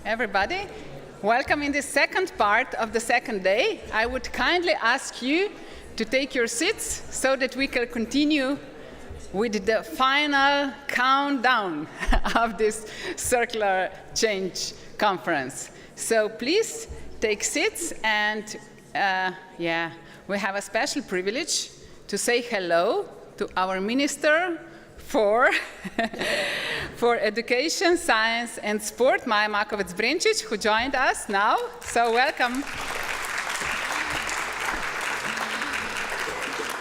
everybody. Welcome in the second part of the second day. I would kindly ask you to take your seats so that we can continue with the final countdown of this circular change conference. So please take seats, and we have a special privilege to say hello to our Minister for Education, Science and Sport, Maja Makovec Brenčič, who joined us now. So welcome.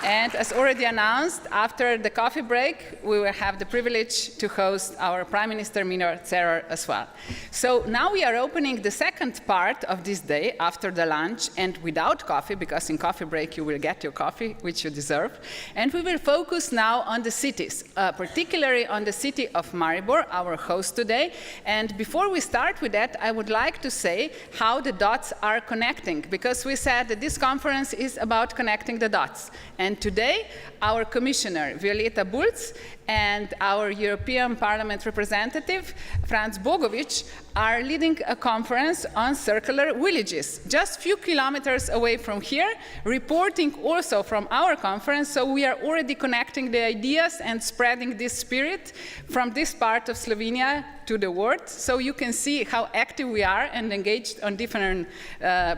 And as already announced, after the coffee break, we will have the privilege to host our Prime Minister, Minor Cerar, as well. So now we are opening the second part of this day after the lunch and without coffee, because in coffee break you will get your coffee, which you deserve. And we will focus now on the cities, particularly on the city of Maribor, our host today. And before we start with that, I would like to say how the dots are connecting, because we said that this conference is about connecting the dots. And today, our Commissioner, Violeta Bulc, and our European Parliament representative, Franz Bogovic, are leading a conference on circular villages, just a few kilometers away from here, reporting also from our conference. So we are already connecting the ideas and spreading this spirit from this part of Slovenia to the world. So you can see how active we are and engaged on different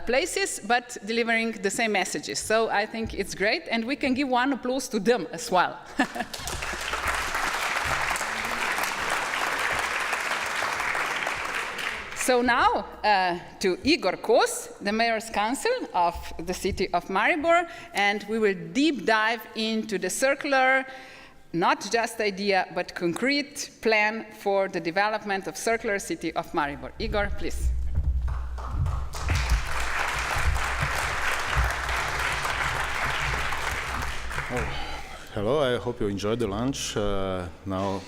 places, but delivering the same messages. So I think it's great, and we can give one applause to them as well. So now to IGOR KOS, the Mayor's Council of the city of Maribor, and we will deep dive into the circular, not just idea, but concrete plan for the development of circular city of Maribor. Igor, please. Hello, I hope you enjoyed the lunch. Now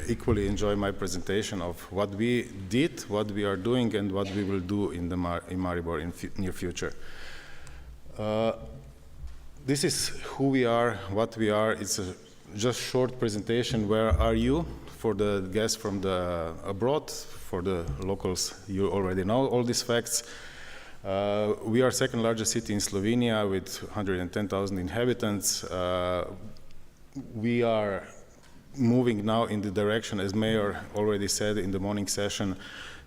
equally enjoy my presentation of what we did, what we are doing, and what we will do in Maribor in near future. This is who we are, what we are. It's a just short presentation. Where are you? For the guests from the abroad, for the locals, you already know all these facts. We are second largest city in Slovenia with 110,000 inhabitants. We are moving now in the direction, as Mayor already said in the morning session,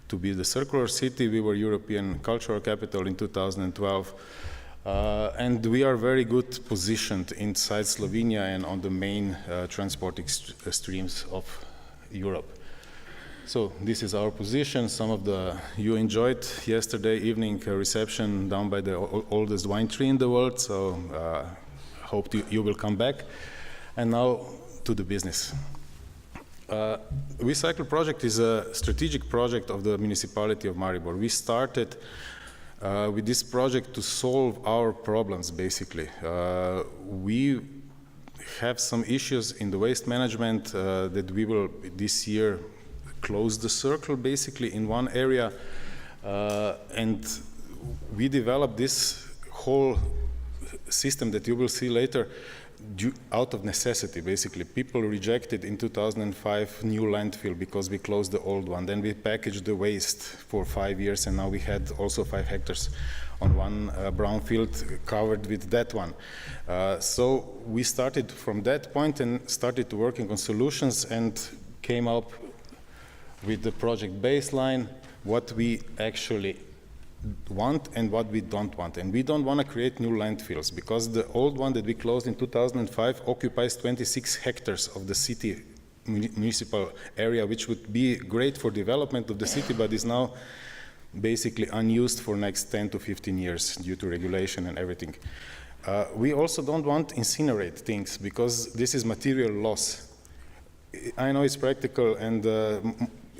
to be the circular city. We were European Cultural Capital in 2012. And we are very good positioned inside Slovenia and on the main transporting streams of Europe. So this is our position. Some of you enjoyed yesterday evening reception down by the oldest wine tree in the world. So hope you will come back. And now to the business. Recycle project is a strategic project of the municipality of Maribor. We started with this project to solve our problems, basically. We have some issues in the waste management that we will this year close the circle, basically, in one area. And we developed this whole system that you will see later out of necessity, basically. People rejected in 2005 new landfill because we closed the old one. Then we packaged the waste for 5 years, and now we had also 5 hectares on one brownfield covered with that one. So we started from that point and started working on solutions and came up with the project baseline, what we actually want and what we don't want. And we don't want to create new landfills, because the old one that we closed in 2005 occupies 26 hectares of the city municipal area, which would be great for development of the city, but is now basically unused for next 10 to 15 years due to regulation and everything. We also don't want to incinerate things, because this is material loss. I know it's practical, and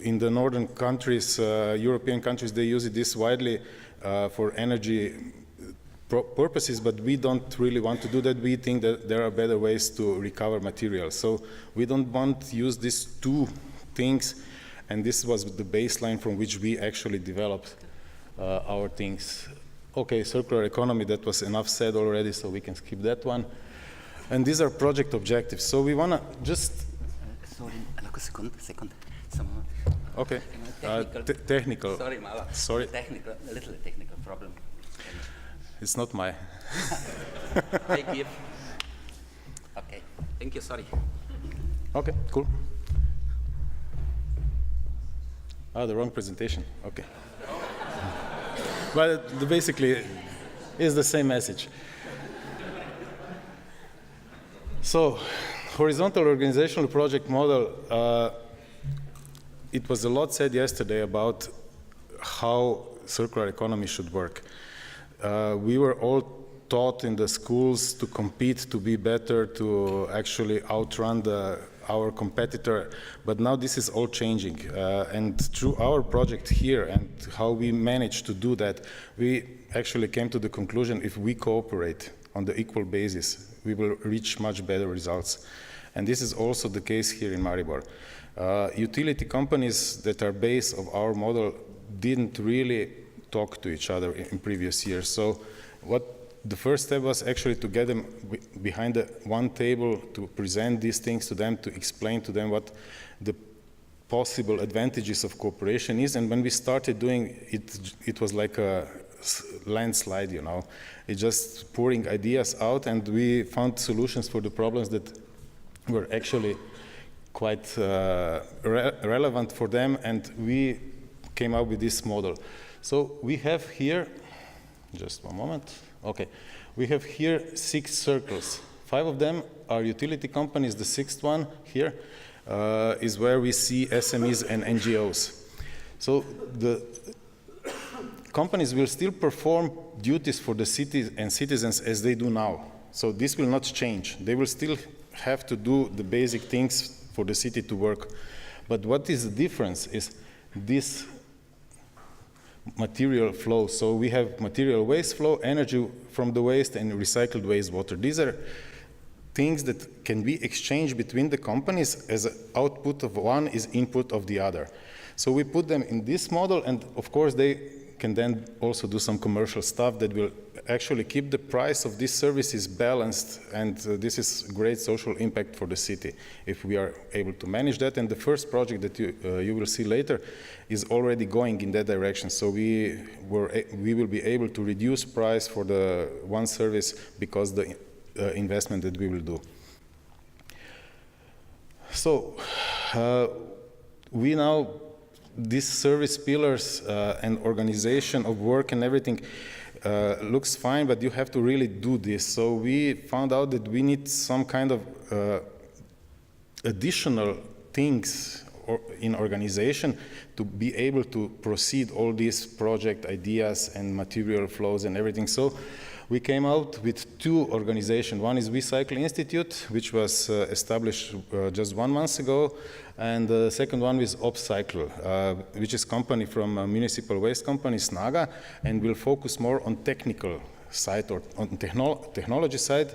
in the northern countries, European countries, they use this widely for energy purposes, but we don't really want to do that. We think that there are better ways to recover materials. So we don't want to use these two things, and this was the baseline from which we actually developed our things. Okay, circular economy, that was enough said already, so we can skip that one. And these are project objectives. So we want to just... Sorry, second. Okay. Technical. Technical. Sorry, Maja. Sorry. Technical, a little technical problem. It's not my. I give. Okay. Thank you. Sorry. Okay, cool. Ah, the wrong presentation. Okay. But basically, it's the same message. So, horizontal organizational project model. It was a lot said yesterday about how circular economy should work. We were all taught in the schools to compete, to be better, to actually outrun our competitor, but now this is all changing. And through our project here and how we managed to do that, we actually came to the conclusion if we cooperate on the equal basis, we will reach much better results. And this is also the case here in Maribor. Utility companies that are base of our model didn't really talk to each other in previous years. So what the first step was actually to get them behind one table, to present these things to them, to explain to them what the possible advantages of cooperation is. And when we started doing it, it was like a landslide, you know. It's just pouring ideas out, and we found solutions for the problems that were actually quite relevant for them, and we came up with this model. So we have here, just one moment, okay. We have here 6 circles. 5 of them are utility companies. The 6th one here is where we see SMEs and NGOs. So the companies will still perform duties for the city and citizens as they do now. So this will not change. They will still have to do the basic things for the city to work. But what is the difference is this material flow. So we have material waste flow, energy from the waste, and recycled wastewater. These are things that can be exchanged between the companies as an output of one is input of the other. So we put them in this model, and of course they can then also do some commercial stuff that will actually keep the price of these services balanced, and this is great social impact for the city if we are able to manage that. And the first project that you will see later is already going in that direction. So we will be able to reduce price for the one service because the investment that we will do. So we now, these service pillars and organization of work and everything looks fine, but you have to really do this. So we found out that we need some kind of additional things in organization to be able to proceed all these project ideas and material flows and everything. So we came out with 2 organizations. One is WeCycle Institute, which was established just 1 month ago, and the second one is Upcycle, which is a company from a municipal waste company, Snaga, and will focus more on technical side or on technology side.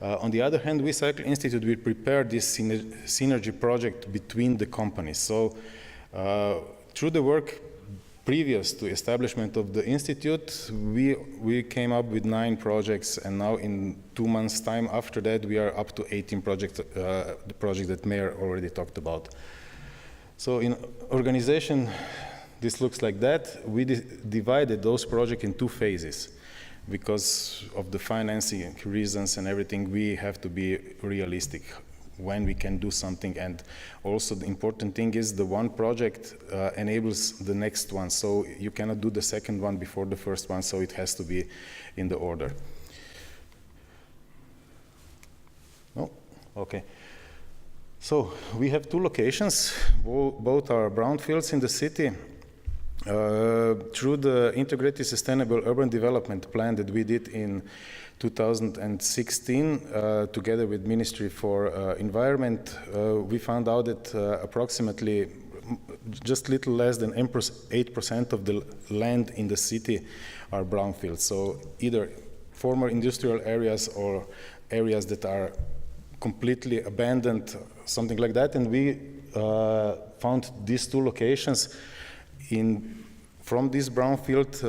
On the other hand, WeCycle Institute will prepare this synergy project between the companies. So through the work previous to establishment of the institute, we came up with 9 projects, and now in 2 months' time after that, we are up to 18 projects, the project that Mayor already talked about. So in organization, this looks like that. We divided those projects in 2 phases. Because of the financing reasons and everything, we have to be realistic when we can do something. And also the important thing is the one project enables the next one. So you cannot do the second one before the first one, so it has to be in the order. Oh, okay. So we have 2 locations. Both are brownfields in the city. Through the Integrated Sustainable Urban Development Plan that we did in 2016, together with Ministry for Environment, we found out that approximately just little less than 8% of the land in the city are brownfields. So either former industrial areas or areas that are completely abandoned, something like that. And we found these 2 locations from these brownfield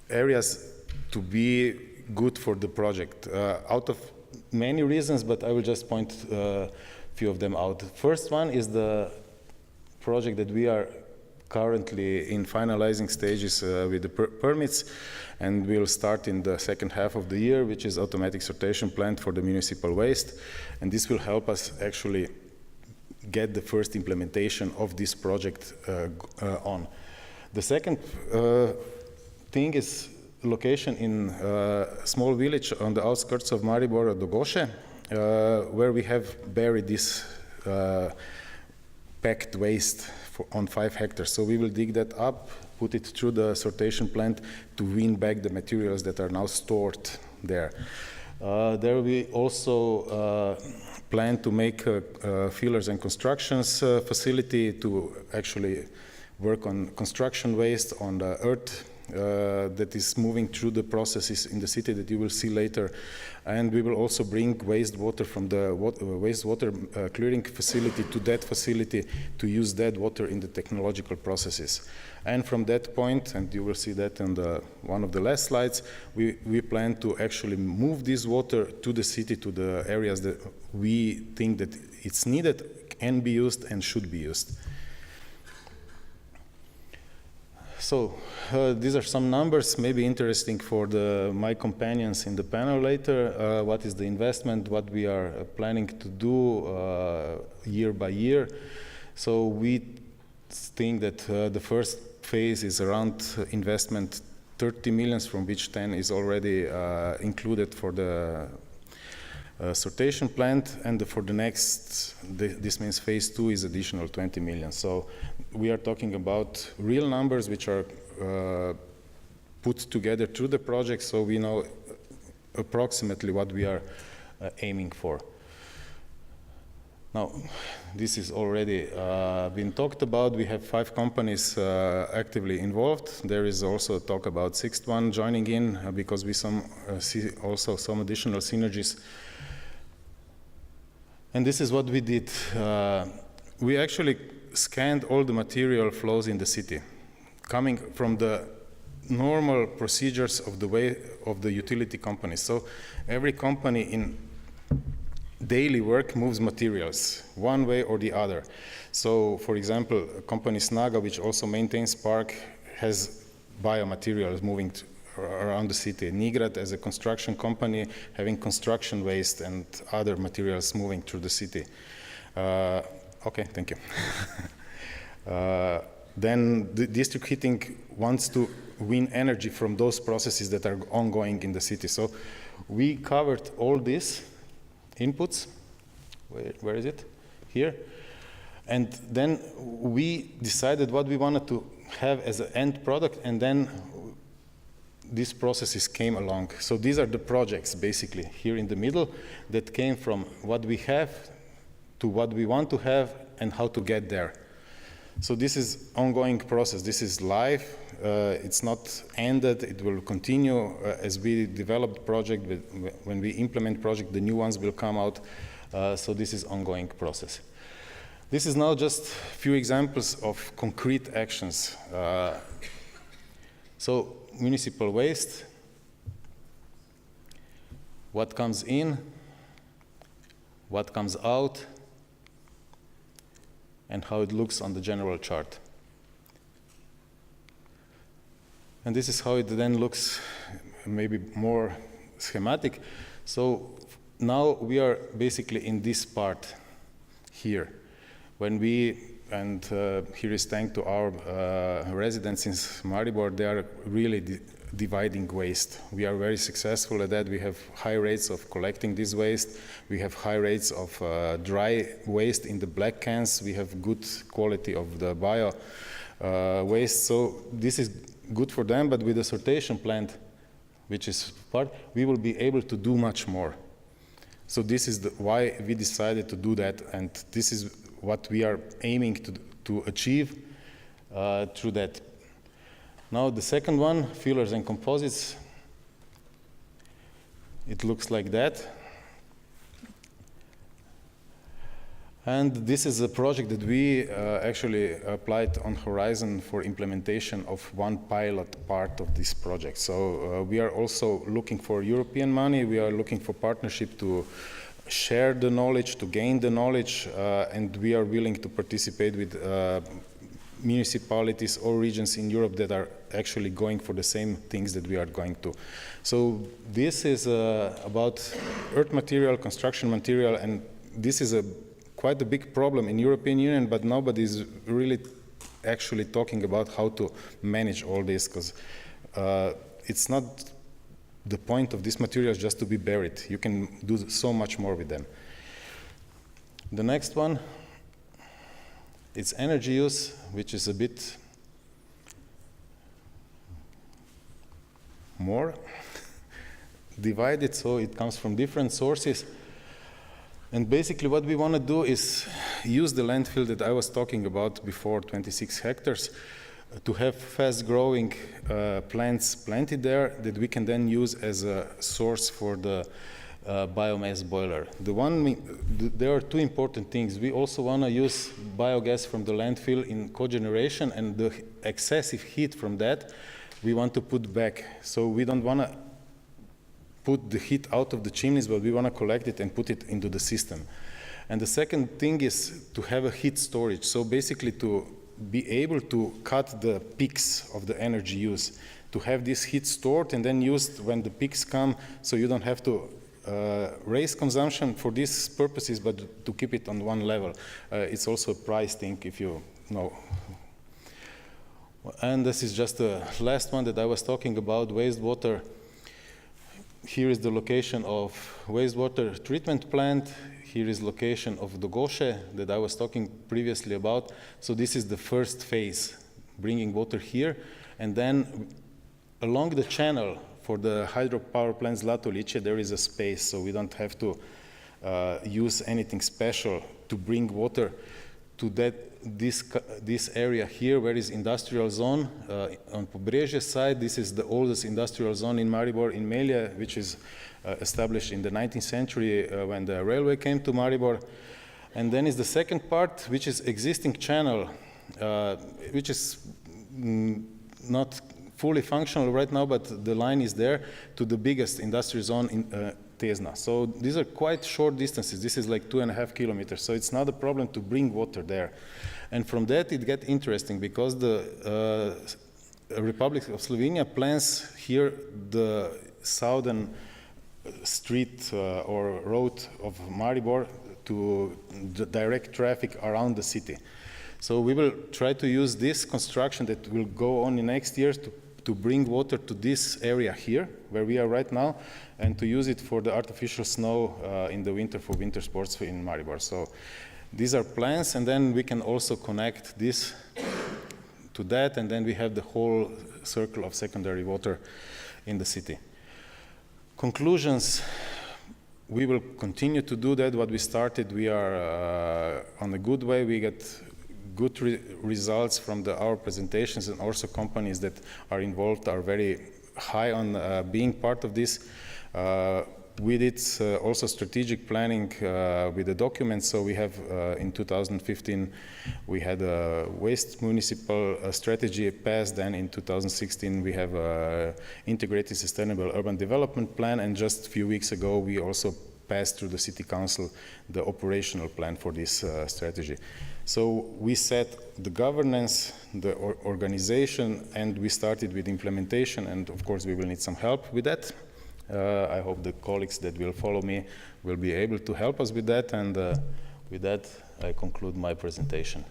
areas to be good for the project, out of many reasons, but I will just point a few of them out. The first one is the project that we are currently in finalizing stages with the permits, and we'll start in the second half of the year, which is automatic sortation plant for the municipal waste. And this will help us actually get the first implementation of this project on. The second thing is location in a small village on the outskirts of Maribor, Dogoše, where we have buried this packed waste on 5 hectares. So we will dig that up, put it through the sortation plant to win back the materials that are now stored there. There we also plan to make a fillers and constructions facility to actually work on construction waste, on the earth that is moving through the processes in the city that you will see later. And we will also bring wastewater from the wastewater clearing facility to that facility to use that water in the technological processes. And from that point, and you will see that in one of the last slides, we plan to actually move this water to the city, to the areas that we think that it's needed, can be used, and should be used. So these are some numbers, maybe interesting for my companions in the panel later. What is the investment, what we are planning to do year by year. So we think that the first phase is around investment 30 million, from which 10 is already included for the sortation plant, and for the next, this means phase 2 is additional 20 million. So we are talking about real numbers which are put together through the project, so we know approximately what we are aiming for. Now, this is already been talked about. We have 5 companies actively involved. There is also talk about 6th one joining in because we see also some additional synergies. And this is what we did. We actually scanned all the material flows in the city, coming from the normal procedures of the way of the utility companies. So every company in daily work moves materials one way or the other. So for example, company Snaga, which also maintains park, has biomaterials moving around the city. Nigrad, as a construction company, having construction waste and other materials moving through the city. Okay, thank you. Then the district heating wants to win energy from those processes that are ongoing in the city. So we covered all these inputs. Where is it? Here. And then we decided what we wanted to have as an end product, and then these processes came along. So these are the projects, basically, here in the middle, that came from what we have to what we want to have and how to get there. So this is ongoing process. This is live. It's not ended. It will continue as we develop the project. When we implement project, the new ones will come out. So this is ongoing process. This is now just a few examples of concrete actions. So municipal waste, what comes in, what comes out, and how it looks on the general chart. And this is how it then looks, maybe more schematic. So now we are basically in this part here. When we, and here is thanks to our residents in Maribor, they are really dividing waste. We are very successful at that. We have high rates of collecting this waste. We have high rates of dry waste in the black cans. We have good quality of the bio waste. So this is good for them, but with the sortation plant, which is part, we will be able to do much more. So this is why we decided to do that, and this is what we are aiming to achieve through that. Now the second one, fillers and composites, it looks like that. And this is a project that we actually applied on Horizon for implementation of one pilot part of this project. So we are also looking for European money. We are looking for partnership to share the knowledge, to gain the knowledge, and we are willing to participate with municipalities or regions in Europe that are actually going for the same things that we are going to. So this is about earth material, construction material, and this is quite a big problem in European Union, but nobody is really actually talking about how to manage all this, because it's not the point of these materials just to be buried. You can do so much more with them. The next one, it's energy use, which is a bit more divided, so it comes from different sources. And basically what we want to do is use the landfill that I was talking about before, 26 hectares, to have fast-growing plants planted there that we can then use as a source for the biomass boiler. There are two important things. We also want to use biogas from the landfill in cogeneration, and the excessive heat from that we want to put back. So we don't want to put the heat out of the chimneys, but we want to collect it and put it into the system. And the second thing is to have a heat storage. So basically to be able to cut the peaks of the energy use, to have this heat stored and then used when the peaks come, so you don't have to raise consumption for these purposes, but to keep it on one level. It's also a price thing, if you know. And this is just the last one that I was talking about, wastewater. Here is the location of wastewater treatment plant. Here is location of the Goshe that I was talking previously about. So this is the first phase, bringing water here. And then along the channel for the hydropower plant Zlatolice, there is a space, so we don't have to use anything special to bring water to this area here, where is industrial zone. On Pobrežje side, this is the oldest industrial zone in Maribor, in Melje, which is established in the 19th century when the railway came to Maribor. And then is the second part, which is existing channel, which is not fully functional right now, but the line is there to the biggest industrial zone in Tesna. So these are quite short distances. This is like 2.5 kilometers. So it's not a problem to bring water there. And from that it gets interesting, because the Republic of Slovenia plans here the southern street or road of Maribor to direct traffic around the city. So we will try to use this construction that will go on in next years to bring water to this area here, where we are right now, and to use it for the artificial snow in the winter for winter sports in Maribor. So these are plans, and then we can also connect this to that, and then we have the whole circle of secondary water in the city. Conclusions, we will continue to do that, what we started. We are on a good way. We get good results from our presentations, and also companies that are involved are very high on being part of this. We did also strategic planning with the documents. So we have in 2015 we had a waste municipal strategy passed. Then in 2016 we have a integrated sustainable urban development plan, and just a few weeks ago we also passed through the city council the operational plan for this strategy. So we set the governance, the organization, and we started with implementation, and of course we will need some help with that. I hope the colleagues that will follow me will be able to help us with that, and with that I conclude my presentation.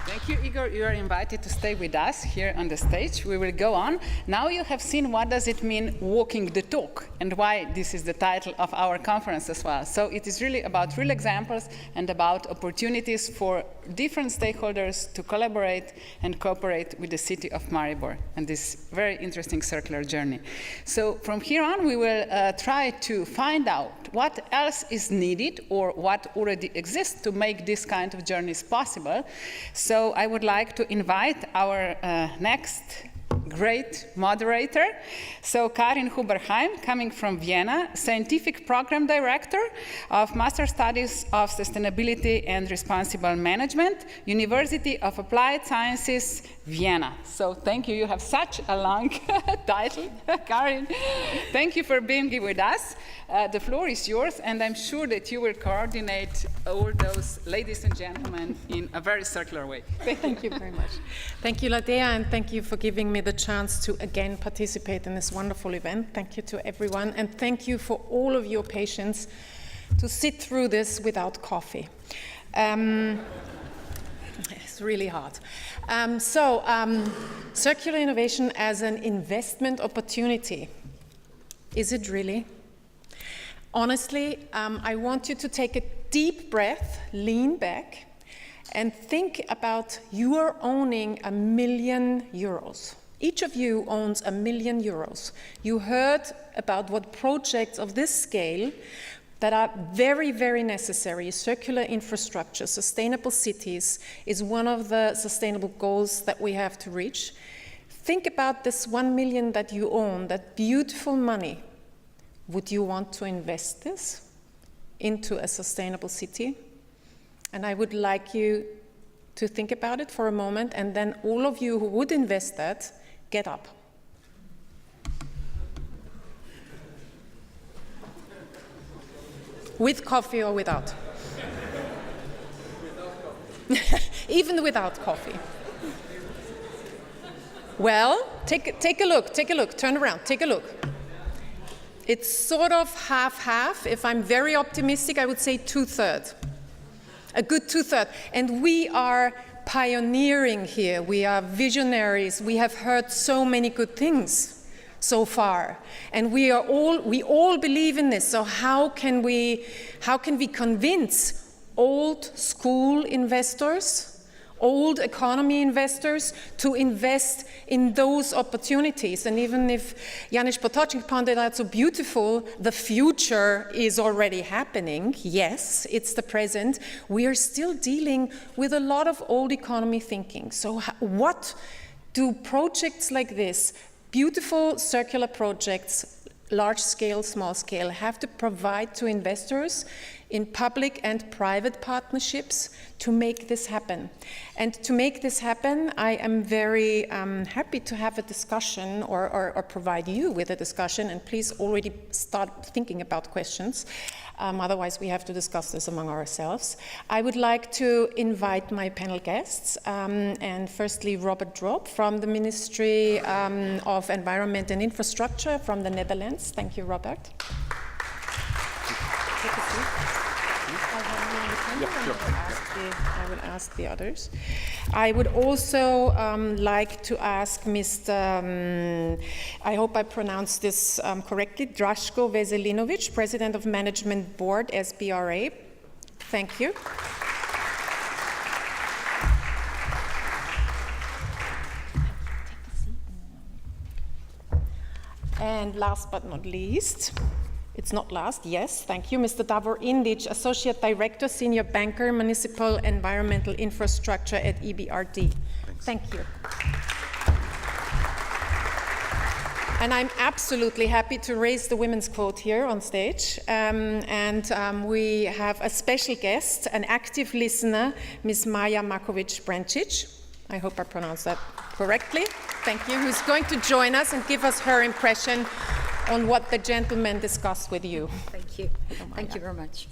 Thank you, Igor. You are invited to stay with us here on the stage. We will go on. Now you have seen what does it mean walking the talk, and why this is the title of our conference as well. So it is really about real examples and about opportunities for different stakeholders to collaborate and cooperate with the city of Maribor and this very interesting circular journey. So from here on we will try to find out what else is needed or what already exists to make this kind of journeys possible. So I would like to invite our next great moderator. So Karin Huber-Heim, coming from Vienna, Scientific Program Director of Master Studies of Sustainability and Responsible Management, University of Applied Sciences, Vienna. So thank you. You have such a long title, Karin. Thank you for being with us. The floor is yours, and I'm sure that you will coordinate all those ladies and gentlemen in a very circular way. Thank you very much. Thank you, Ladea, and thank you for giving me the chance to again participate in this wonderful event. Thank you to everyone, and thank you for all of your patience to sit through this without coffee. It's really hard. Circular innovation as an investment opportunity. Is it really? Honestly, I want you to take a deep breath, lean back, and think about you are owning €1 million. Each of you owns €1 million. You heard about what projects of this scale that are very, very necessary. Circular infrastructure, sustainable cities is one of the sustainable goals that we have to reach. Think about this 1 million that you own, that beautiful money. Would you want to invest this into a sustainable city? And I would like you to think about it for a moment, and then all of you who would invest that, get up. With coffee or without? Even without coffee. Well, take a look, turn around, take a look. It's sort of half-half. If I'm very optimistic, I would say 2/3. A good 2/3. And we are pioneering here. We are visionaries. We have heard so many good things so far. And we all believe in this. So how can we convince old school investors, old economy investors to invest in those opportunities? And even if Janusz Potočnik pointed out so beautiful, the future is already happening. Yes, it's the present. We are still dealing with a lot of old economy thinking. So what do projects like this, beautiful circular projects, large scale, small scale, have to provide to investors in public and private partnerships to make this happen? And to make this happen, I am very happy to have a discussion or provide you with a discussion, and please already start thinking about questions. Otherwise, we have to discuss this among ourselves. I would like to invite my panel guests, and firstly, Robert Drooп from the Ministry of Environment and Infrastructure from the Netherlands. Thank you, Robert. Take a seat. I will ask the others. I would also like to ask Mr. I hope I pronounced this correctly, DRAŠKO VESELINOVIČ, President of Management Board, SBRA. Thank you. And last but not least, it's not last, yes, thank you, Mr. Davor Inđić, Associate Director, Senior Banker, Municipal Environmental Infrastructure at EBRD. Thank you. And I'm absolutely happy to raise the women's quote here on stage. We have a special guest, an active listener, Ms. Maja Makovec Brenčič. I hope I pronounced that correctly. Thank you. Who's going to join us and give us her impression on what the gentlemen discussed with you. Thank you. Thank you very much.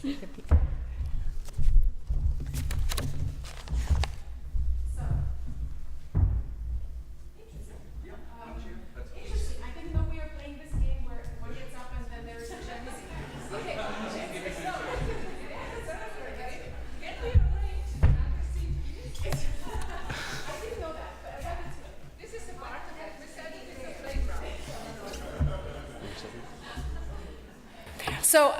So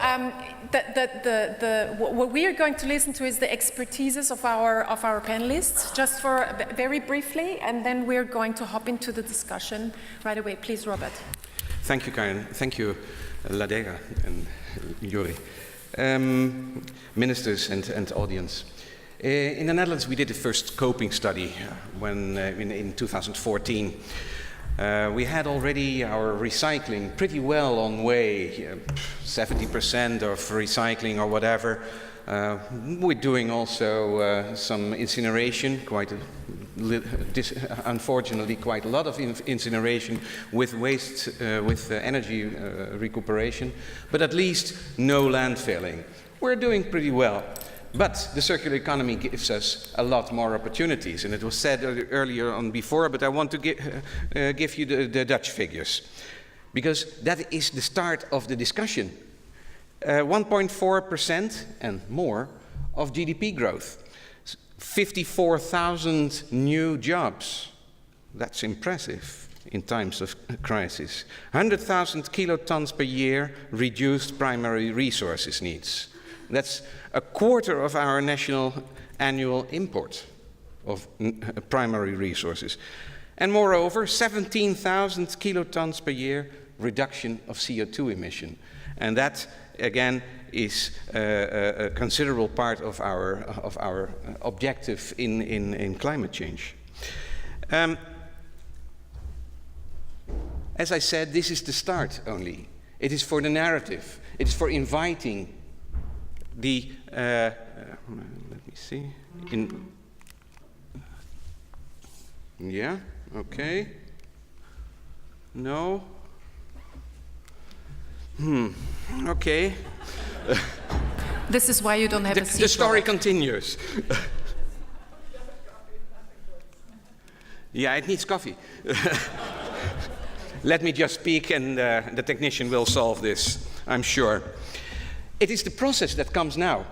what we are going to listen to is the expertises of our panelists, just for very briefly, and then we're going to hop into the discussion right away. Please, Robert. Thank you, Karin. Thank you, Ladega and Juri. Ministers and audience. In the Netherlands, we did the first scoping study when in 2014. We had already our recycling pretty well on way, 70% of recycling or whatever. We're doing also some incineration, unfortunately quite a lot of incineration with waste, with energy recuperation, but at least no landfilling. We're doing pretty well. But the circular economy gives us a lot more opportunities, and it was said earlier on before, but I want to give you the Dutch figures, because that is the start of the discussion. 1.4% and more of GDP growth, 54,000 new jobs. That's impressive in times of crisis. 100,000 kilotons per year reduced primary resources needs. That's a quarter of our national annual import of primary resources. And moreover, 17,000 kilotons per year reduction of CO2 emission. And that, again, is a considerable part of our objective in climate change. As I said, this is the start only. It is for the narrative. It is for inviting the, let me see, yeah, okay, no, okay. This is why you don't have a seat. The story continues. Yeah, it needs coffee. Let me just speak and the technician will solve this, I'm sure. It is the process that comes now,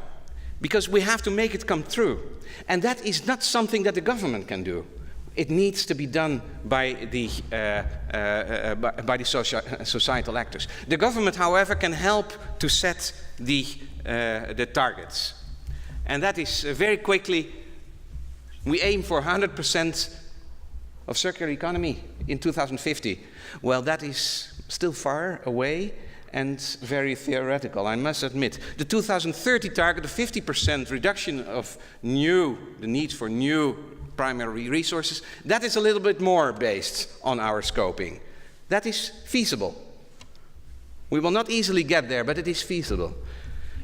because we have to make it come through. And that is not something that the government can do. It needs to be done by the societal actors. The government, however, can help to set the targets. And that is very quickly, we aim for 100% of circular economy in 2050. Well, that is still far away and very theoretical, I must admit. The 2030 target of 50% reduction of the need for new primary resources, that is a little bit more based on our scoping. That is feasible. We will not easily get there, but it is feasible.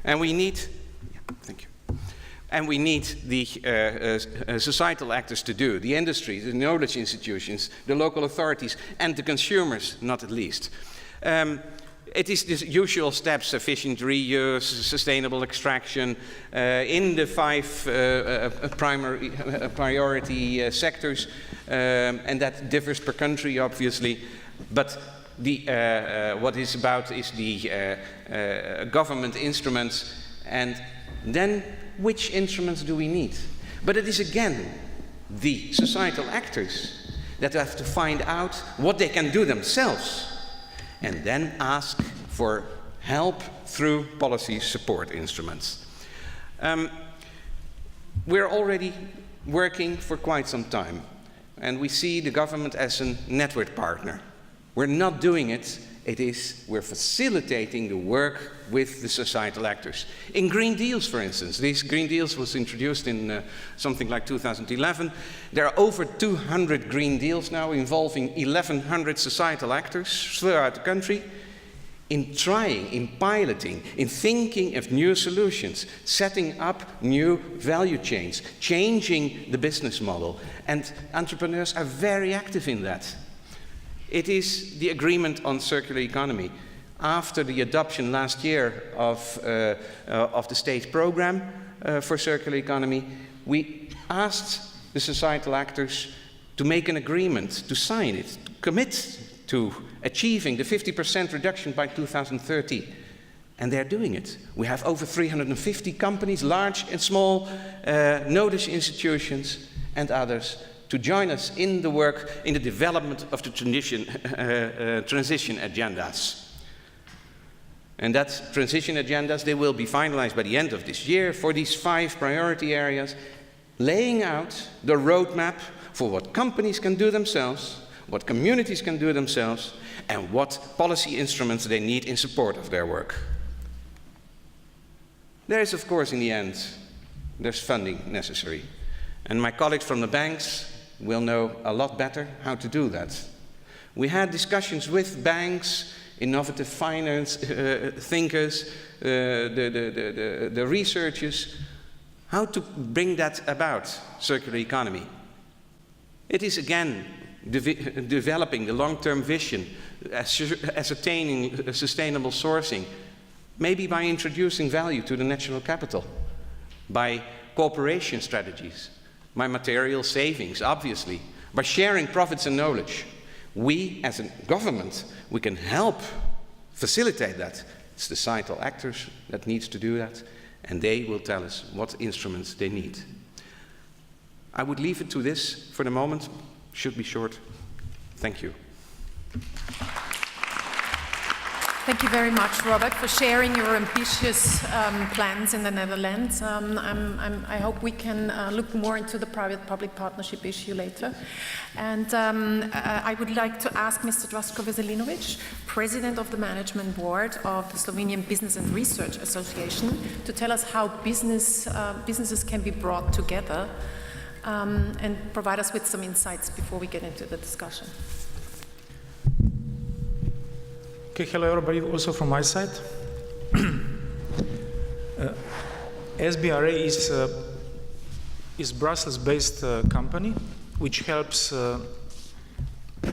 And we need, thank you. And we need the societal actors to do, the industry, the knowledge institutions, the local authorities, and the consumers, not at least. It is the usual steps: efficient reuse, sustainable extraction, in the 5 primary priority sectors, and that differs per country, obviously. But what is about is the government instruments, and then which instruments do we need? But it is again the societal actors that have to find out what they can do themselves, and then ask for help through policy support instruments. We're already working for quite some time, and we see the government as a network partner. We're not doing it, we're facilitating the work with the societal actors. In Green Deals, for instance, these Green Deals was introduced in something like 2011. There are over 200 Green Deals now involving 1,100 societal actors throughout the country in trying, in piloting, in thinking of new solutions, setting up new value chains, changing the business model. And entrepreneurs are very active in that. It is the agreement on circular economy. After the adoption last year of the state program for circular economy, we asked the societal actors to make an agreement, to sign it, to commit to achieving the 50% reduction by 2030. And they're doing it. We have over 350 companies, large and small, knowledge institutions and others, to join us in the work, in the development of the transition agendas. And that transition agendas, they will be finalized by the end of this year for these 5 priority areas, laying out the roadmap for what companies can do themselves, what communities can do themselves, and what policy instruments they need in support of their work. There is, of course, in the end, there's funding necessary. And my colleagues from the banks will know a lot better how to do that. We had discussions with banks, innovative finance thinkers, the researchers, how to bring that about, circular economy. It is again developing the long-term vision, ascertaining sustainable sourcing, maybe by introducing value to the national capital, by cooperation strategies, by material savings, obviously, by sharing profits and knowledge. We, as a government, we can help facilitate that. It's the societal actors that needs to do that, and they will tell us what instruments they need. I would leave it to this for the moment. Should be short. Thank you. Thank you very much, Robert, for sharing your ambitious plans in the Netherlands. I hope we can look more into the private-public partnership issue later. And I would like to ask Mr. DRAŠKO VESELINOVIČ, President of the Management Board of the Slovenian Business and Research Association, to tell us how businesses can be brought together and provide us with some insights before we get into the discussion. Okay, hello everybody, also from my side. SBRA is Brussels-based company which helps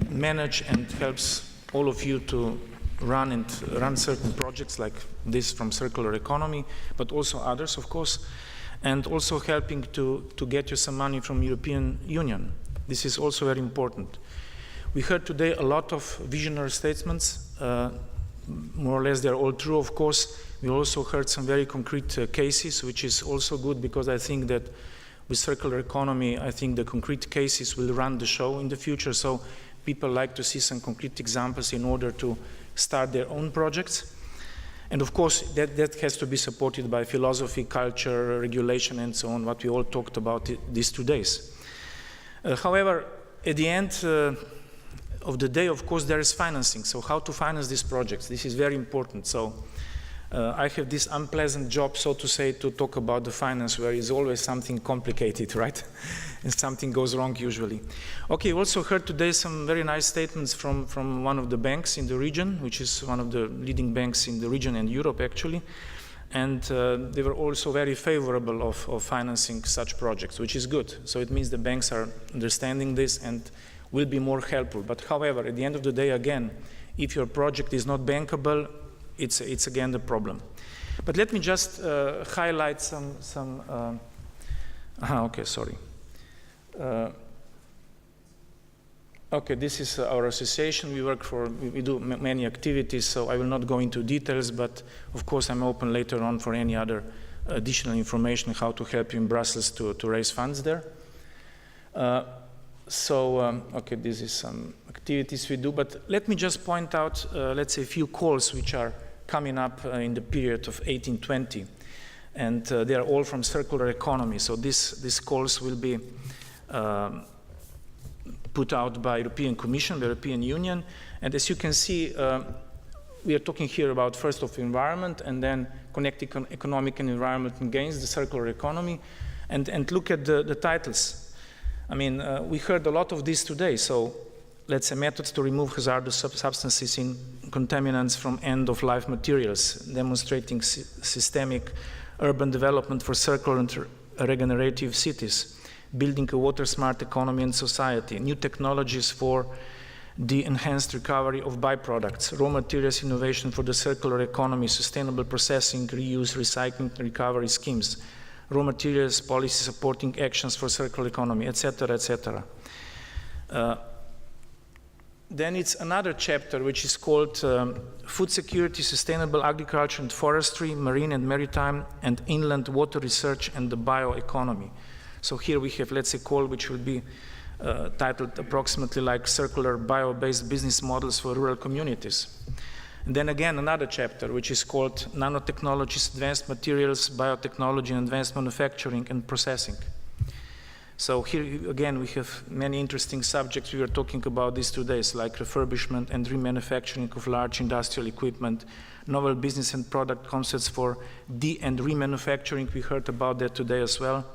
manage and helps all of you to run certain projects like this from circular economy, but also others, of course, and also helping to get you some money from European Union. This is also very important. We heard today a lot of visionary statements. More or less they're all true, of course. We also heard some very concrete cases, which is also good because I think that with circular economy, I think the concrete cases will run the show in the future. So people like to see some concrete examples in order to start their own projects. And of course, that has to be supported by philosophy, culture, regulation, and so on, what we all talked about these 2 days. However, at the end of the day, of course, there is financing. So how to finance these projects? This is very important. So I have this unpleasant job, so to say, to talk about the finance, where it's always something complicated, right? And something goes wrong usually. Okay, we also heard today some very nice statements from one of the banks in the region, which is one of the leading banks in the region and Europe, actually. And they were also very favorable of financing such projects, which is good. So it means the banks are understanding this and will be more helpful. But however, at the end of the day, again, if your project is not bankable, it's again the problem. But let me just highlight some okay, sorry. Okay, this is our association. We do many activities, so I will not go into details, but of course I'm open later on for any other additional information how to help you in Brussels to raise funds there. Okay, this is some activities we do, but let me just point out, let's say, a few calls which are coming up in the period of 1820, and they are all from circular economy. So these calls will be put out by European Commission, the European Union, and as you can see, we are talking here about first of environment, and then connect economic and environmental gains, the circular economy, and look at the titles. I mean, we heard a lot of this today, so let's say methods to remove hazardous substances in contaminants from end-of-life materials, demonstrating systemic urban development for circular and regenerative cities, building a water-smart economy and society, new technologies for the enhanced recovery of byproducts, raw materials innovation for the circular economy, sustainable processing, reuse, recycling, recovery schemes, raw materials policy supporting actions for circular economy, etc., etc. Then it's another chapter which is called Food Security, Sustainable Agriculture and Forestry, Marine and Maritime, and Inland Water Research and the Bioeconomy. So here we have, let's say, call which will be titled approximately like Circular Bio-Based Business Models for Rural Communities. And then again, another chapter which is called Nanotechnologies, Advanced Materials, Biotechnology, and Advanced Manufacturing and Processing. So here again, we have many interesting subjects. We were talking about these 2 days, like refurbishment and remanufacturing of large industrial equipment, novel business and product concepts for de- and remanufacturing. We heard about that today as well,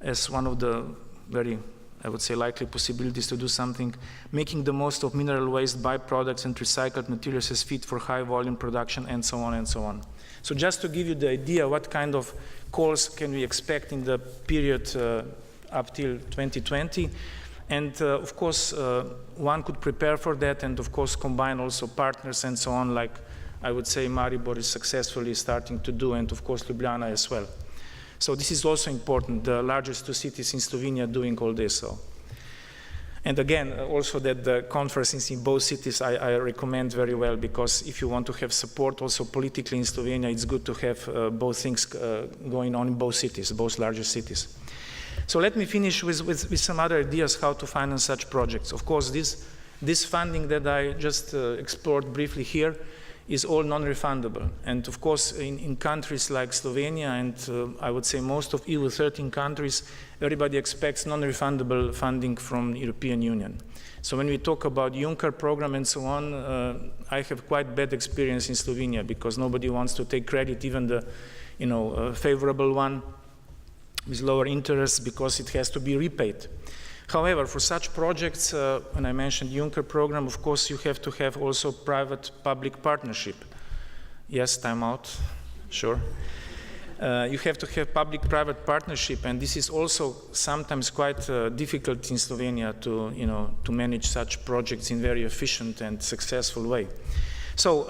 as one of the very I would say, likely possibilities to do something, making the most of mineral waste, byproducts, and recycled materials as feed for high volume production, and so on and so on. So just to give you the idea what kind of calls can we expect in the period up till 2020. And of course, one could prepare for that and of course combine also partners and so on, like I would say Maribor is successfully starting to do, and of course Ljubljana as well. So this is also important, the largest two cities in Slovenia doing all this. So. And again, also that the conferences in both cities I recommend very well, because if you want to have support also politically in Slovenia, it's good to have both things going on in both cities, both larger cities. So let me finish with some other ideas how to finance such projects. Of course, this funding that I just explored briefly here is all non-refundable. And of course, in countries like Slovenia and I would say most of EU 13 countries, everybody expects non-refundable funding from the European Union. So when we talk about Juncker program and so on, I have quite bad experience in Slovenia because nobody wants to take credit, even the favorable one with lower interest, because it has to be repaid. However, for such projects, when I mentioned Juncker program, of course you have to have also private-public partnership. Yes, time out, sure. You have to have public-private partnership, and this is also sometimes quite difficult in Slovenia to manage such projects in very efficient and successful way. So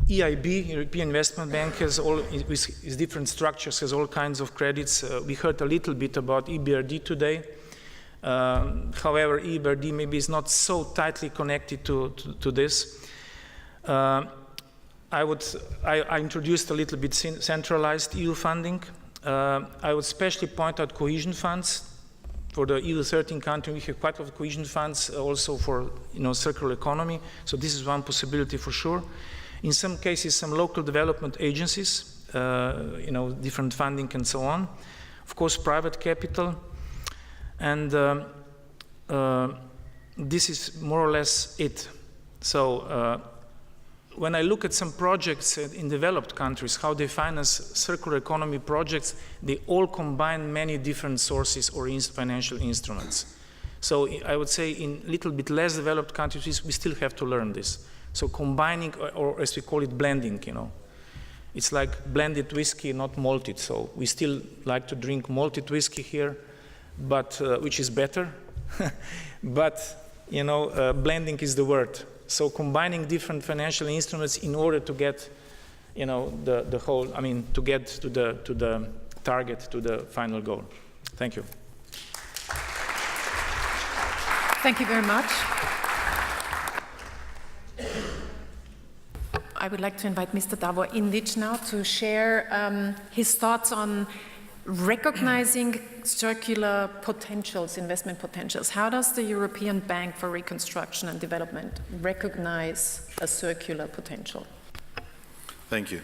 EIB, European Investment Bank, has with different structures, has all kinds of credits. We heard a little bit about EBRD today. However, EBRD maybe is not so tightly connected to this. I introduced a little bit centralized EU funding. I would especially point out cohesion funds. For the EU 13 countries, we have quite a lot of cohesion funds also for circular economy. So this is one possibility for sure. In some cases, some local development agencies, different funding and so on. Of course, private capital. And this is more or less it. So when I look at some projects in developed countries, how they finance circular economy projects, they all combine many different sources or financial instruments. So I would say in a little bit less developed countries, we still have to learn this. So combining, or as we call it, blending, It's like blended whiskey, not malted. So we still like to drink malted whiskey here, but which is better. But, blending is the word. So combining different financial instruments in order to get, the whole, to get to the target, to the final goal. Thank you. Thank you very much. I would like to invite Mr. Davor Inđić now to share his thoughts on recognizing circular potentials, investment potentials. How does the European Bank for Reconstruction and Development recognize a circular potential? Thank you.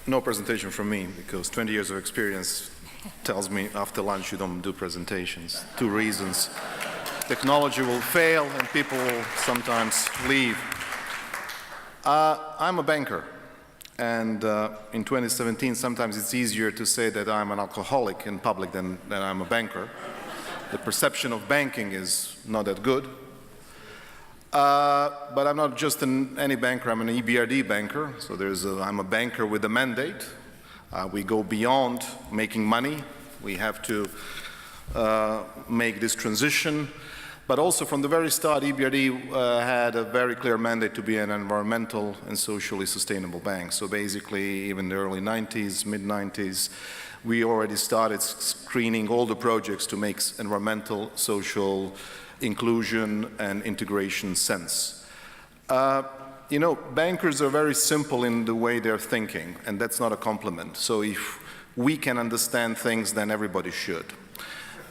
No presentation from me, because 20 years of experience tells me after lunch you don't do presentations. 2 reasons. Technology will fail and people will sometimes leave. I'm a banker, and in 2017 sometimes it's easier to say that I'm an alcoholic in public than I'm a banker. The perception of banking is not that good. But I'm not just any banker, I'm an EBRD banker, so I'm a banker with a mandate. We go beyond making money. We have to make this transition. But also from the very start, EBRD had a very clear mandate to be an environmental and socially sustainable bank. So basically, even in the early 90s, mid-90s, we already started screening all the projects to make environmental, social, inclusion and integration sense. Bankers are very simple in the way they're thinking, and that's not a compliment. So if we can understand things, then everybody should.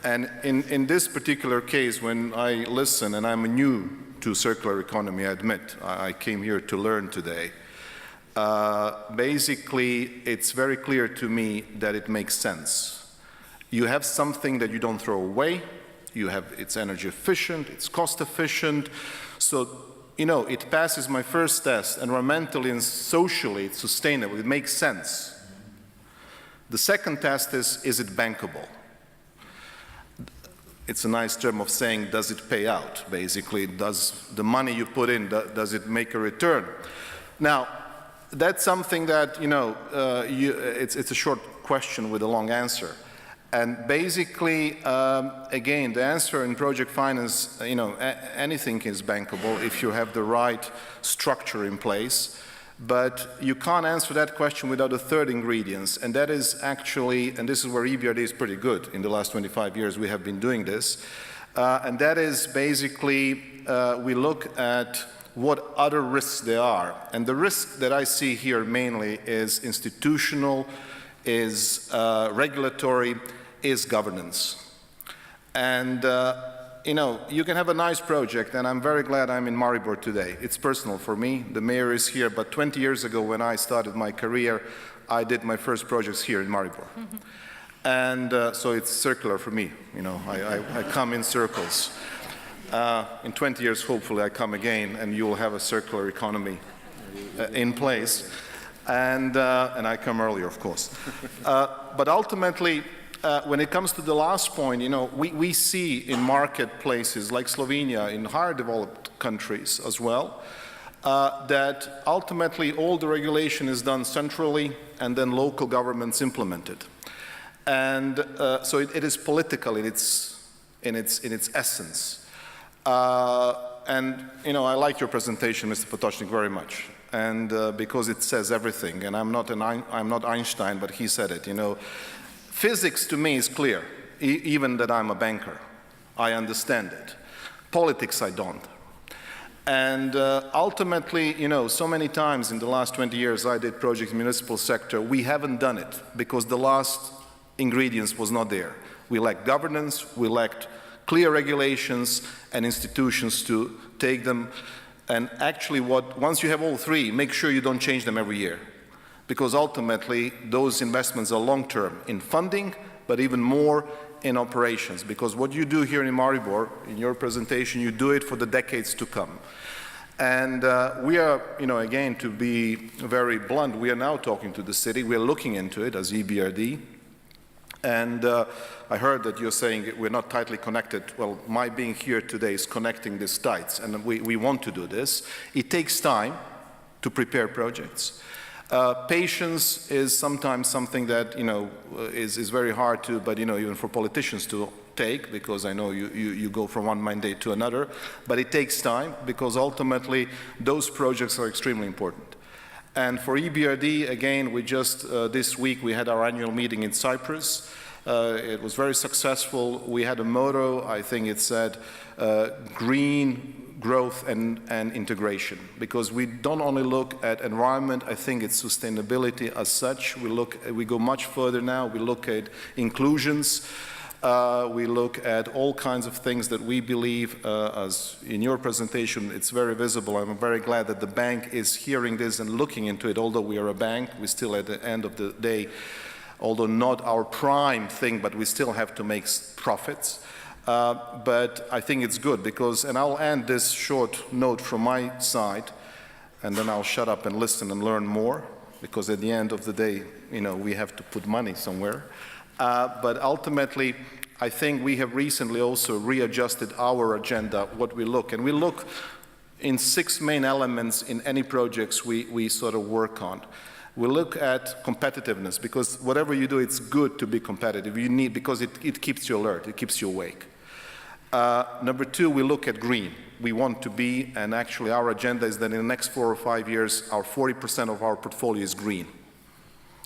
And in this particular case, when I listen, and I'm new to circular economy, I admit, I came here to learn today. Basically, it's very clear to me that it makes sense. You have something that you don't throw away. It's energy efficient, it's cost efficient. So, it passes my first test. Environmentally and socially, it's sustainable. It makes sense. The second test is it bankable? it's a nice term of saying, does it pay out? Basically, does the money you put in, does it make a return? Now, that's something that, you know, it's a short question with a long answer. And basically, again, the answer in project finance, you know, anything is bankable if you have the right structure in place. But you can't answer that question without a third ingredient, and that is actually, and this is where EBRD is pretty good. In the last 25 years, we have been doing this. And that is basically, we look at what other risks there are. And the risk that I see here mainly is institutional, is regulatory, is governance. And you know, you can have a nice project, and I'm very glad I'm in Maribor today. It's personal for me. The mayor is here, but 20 years ago when I started my career, I did my first projects here in Maribor. And so it's circular for me, you know, I come in circles. In 20 years, hopefully, I come again, and you will have a circular economy in place. And I come earlier, of course. But ultimately, when it comes to the last point, you know, we see in marketplaces like Slovenia, in higher developed countries as well, that ultimately all the regulation is done centrally and then local governments implement it. And so it is political in its essence. And, you know, I like your presentation, Mr. Potočnik, very much. And because it says everything, and I'm not Einstein, but he said it, you know. Physics to me is clear, even that I'm a banker. I understand it. Politics I don't. And ultimately, you know, so many times in the last 20 years I did projects in the municipal sector, we haven't done it because the last ingredients was not there. We lacked governance, we lacked clear regulations and institutions to take them. And actually once you have all three, make sure you don't change them every year. Because ultimately, those investments are long-term in funding, but even more in operations. Because what you do here in Maribor, in your presentation, you do it for the decades to come. And we are, you know, again, to be very blunt, we are now talking to the city. We are looking into it as EBRD. And I heard that you're saying we're not tightly connected. Well, my being here today is connecting these tights, and we want to do this. It takes time to prepare projects. Patience is sometimes something that, you know, is very hard to, but, you know, even for politicians to take, because I know you go from one mandate to another, but it takes time because ultimately those projects are extremely important. And for EBRD, again, we just, this week we had our annual meeting in Cyprus. It was very successful. We had a motto, I think it said, green growth and integration, because we don't only look at environment, I think it's sustainability as such. We go much further now. We look at inclusions. We look at all kinds of things that we believe, as in your presentation, it's very visible. I'm very glad that the bank is hearing this and looking into it. Although we are a bank, we still at the end of the day, although not our prime thing, but we still have to make profits. But I think it's good because, and I'll end this short note from my side, and then I'll shut up and listen and learn more, because at the end of the day, you know, we have to put money somewhere. But ultimately, I think we have recently also readjusted our agenda, what we look. And we look in 6 main elements in any projects we sort of work on. We look at competitiveness, because whatever you do, it's good to be competitive. You need, because it keeps you alert, it keeps you awake. Number 2, we look at green. We want to be, and actually our agenda is that in the next 4 or 5 years, our 40% of our portfolio is green.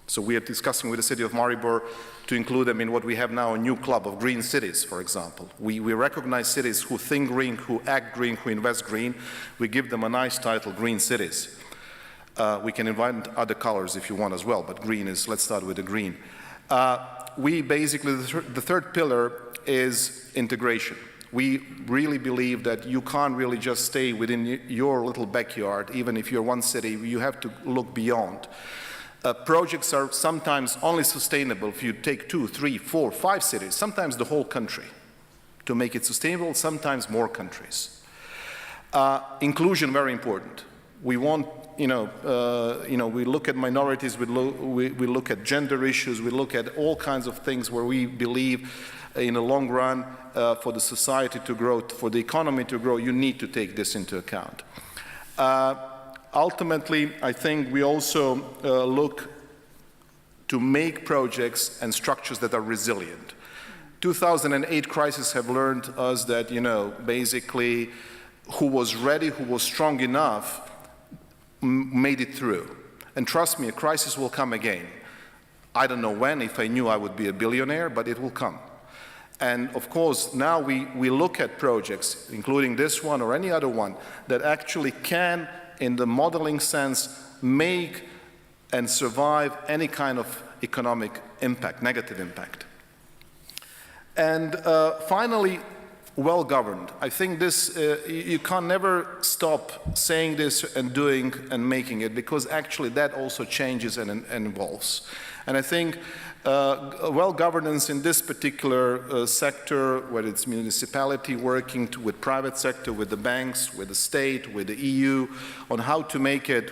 So we are discussing with the city of Maribor to include them in what we have now, a new club of green cities, for example. We recognize cities who think green, who act green, who invest green. We give them a nice title, green cities. We can invite other colors if you want as well, but green is, let's start with the green. We basically, the third pillar is integration. We really believe that you can't really just stay within your little backyard, even if you're one city, you have to look beyond. Projects are sometimes only sustainable if you take 2, 3, 4, 5 cities, sometimes the whole country, to make it sustainable, sometimes more countries. Inclusion, very important. We want we look at minorities, we look at gender issues, we look at all kinds of things where we believe in the long run for the society to grow, for the economy to grow, you need to take this into account. Ultimately, I think we also look to make projects and structures that are resilient. 2008 crisis have learned us that, basically who was ready, who was strong enough, made it through. And trust me, a crisis will come again. I don't know when. If I knew, I would be a billionaire, but it will come. And of course, now we look at projects, including this one or any other one, that actually can, in the modeling sense, make and survive any kind of economic impact, negative impact. And finally, well-governed. I think this, you can never stop saying this and doing and making it, because actually that also changes and evolves. And I think well-governance in this particular sector, whether it's municipality working with private sector, with the banks, with the state, with the EU, on how to make it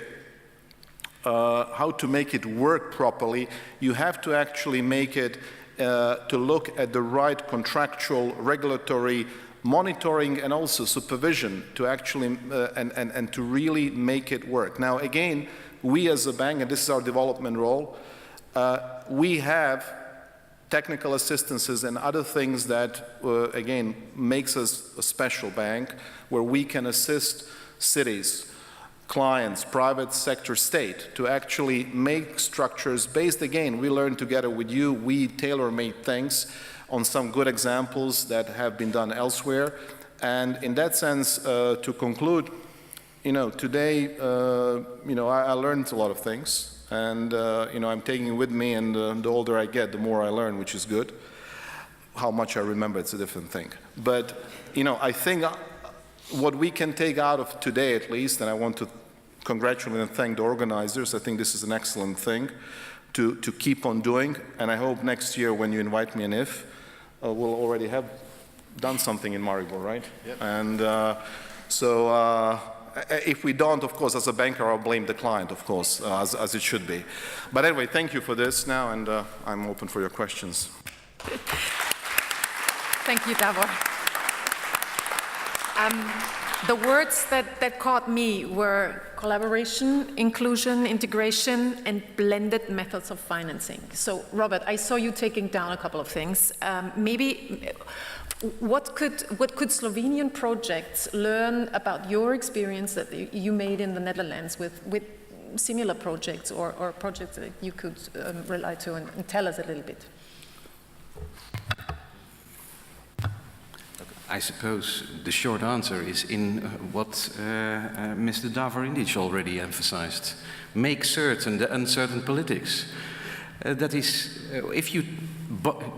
work properly, you have to actually make it to look at the right contractual, regulatory monitoring and also supervision to actually and to really make it work. Now again, we as a bank, and this is our development role, we have technical assistances and other things that again makes us a special bank, where we can assist cities, clients, private sector, state, to actually make structures based, again, we learn together with you, we tailor-made things on some good examples that have been done elsewhere. And in that sense, to conclude, today, I learned a lot of things, and I'm taking it with me, and the older I get, the more I learn, which is good. How much I remember, it's a different thing. But, I think what we can take out of today, at least, and I want to congratulate and thank the organizers. I think this is an excellent thing to keep on doing, and I hope next year when you invite me, and if, we'll already have done something in Maribor, right? Yep. And so if we don't, of course, as a banker, I'll blame the client, of course, as it should be. But anyway, thank you for this now, and I'm open for your questions. Thank you, Davor. The words that caught me were collaboration, inclusion, integration, and blended methods of financing. So, Robert, I saw you taking down a couple of things. Maybe what could Slovenian projects learn about your experience that you made in the Netherlands with similar projects or projects that you could rely to and tell us a little bit? I suppose the short answer is in what Mr. Davor Inđić already emphasized. Make certain the uncertain politics. That is, if you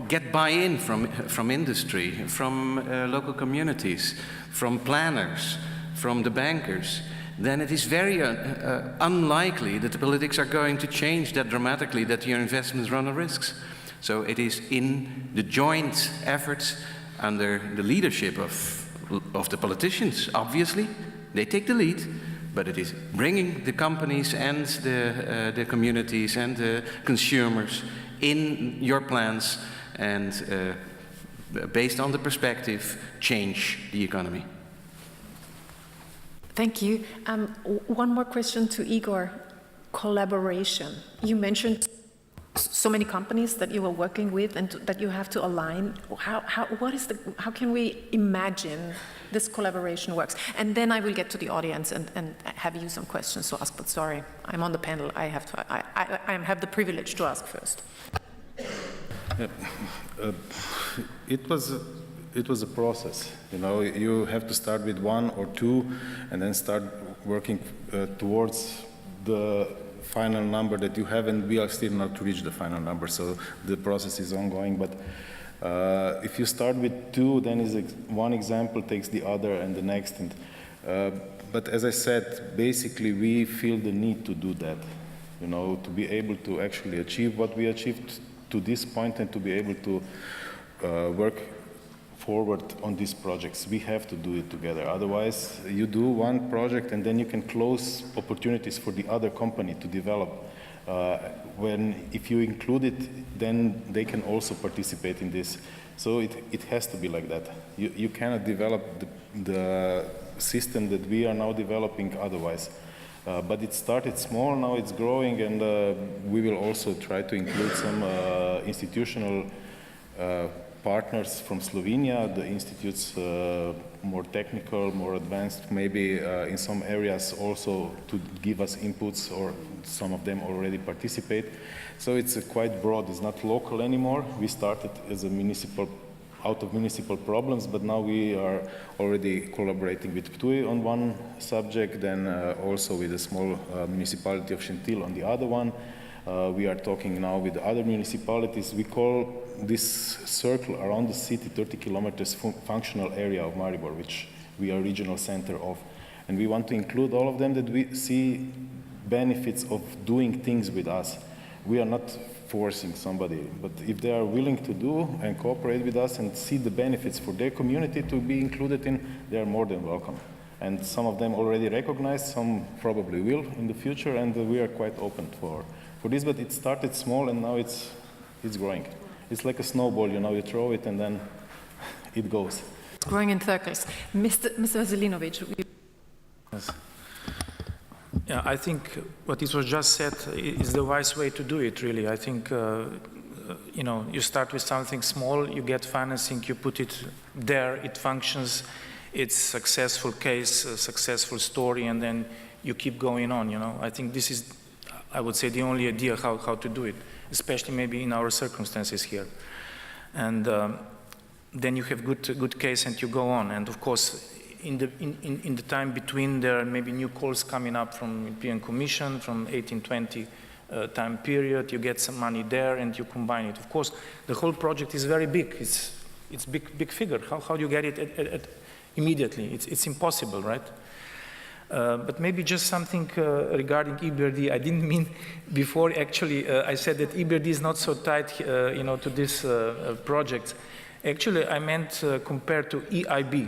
get buy-in from industry, from local communities, from planners, from the bankers, then it is very unlikely that the politics are going to change that dramatically, that your investments run a risk. So it is in the joint efforts under the leadership of the politicians, obviously. They take the lead, but it is bringing the companies and the communities and the consumers in your plans and based on the perspective, change the economy. Thank you. One more question to Igor. Collaboration. You mentioned so many companies that you are working with and that you have to align. How can we imagine this collaboration works? And then I will get to the audience and have you some questions to ask, but sorry, I'm on the panel. I have the privilege to ask first. It was a process. You have to start with one or two and then start working towards the final number that you have, and we are still not to reach the final number, so the process is ongoing. But if you start with two, then one example takes the other and the next. And, but as I said, basically we feel the need to do that, to be able to actually achieve what we achieved to this point and to be able to work forward on these projects. We have to do it together. Otherwise, you do one project and then you can close opportunities for the other company to develop. If you include it, then they can also participate in this. So it has to be like that. You cannot develop the system that we are now developing otherwise. But it started small, now it's growing, and we will also try to include some institutional partners from Slovenia, the institutes more technical, more advanced, maybe in some areas also to give us inputs, or some of them already participate. So it's quite broad, it's not local anymore. We started as a municipal, out of municipal problems, but now we are already collaborating with Ptuj on one subject, then also with a small municipality of Šentil on the other one. We are talking now with other municipalities. We call this circle around the city 30 kilometers functional area of Maribor, which we are regional center of. And we want to include all of them that we see benefits of doing things with us. We are not forcing somebody, but if they are willing to do and cooperate with us and see the benefits for their community to be included in, they are more than welcome. And some of them already recognize, some probably will in the future, and we are quite open for this, but it started small and now it's growing. It's like a snowball, you know, you throw it and then it goes. It's growing in circles. Mr. Veselinović. Yes. Yeah, I think what this was just said is the wise way to do it, really. I think, you know, you start with something small, you get financing, you put it there, it functions, it's a successful case, a successful story, and then you keep going on, you know. I think this is, I would say, the only idea how to do it, especially maybe in our circumstances here. And then you have good case and you go on. And of course, in the time between, there are maybe new calls coming up from European Commission, from 1820 time period. You get some money there and you combine it. Of course, the whole project is very big. It's big figure. How do you get it immediately? It's impossible, right? But maybe just something regarding EBRD. I didn't mean before, actually, I said that EBRD is not so tied, you know, to this project. Actually, I meant compared to EIB,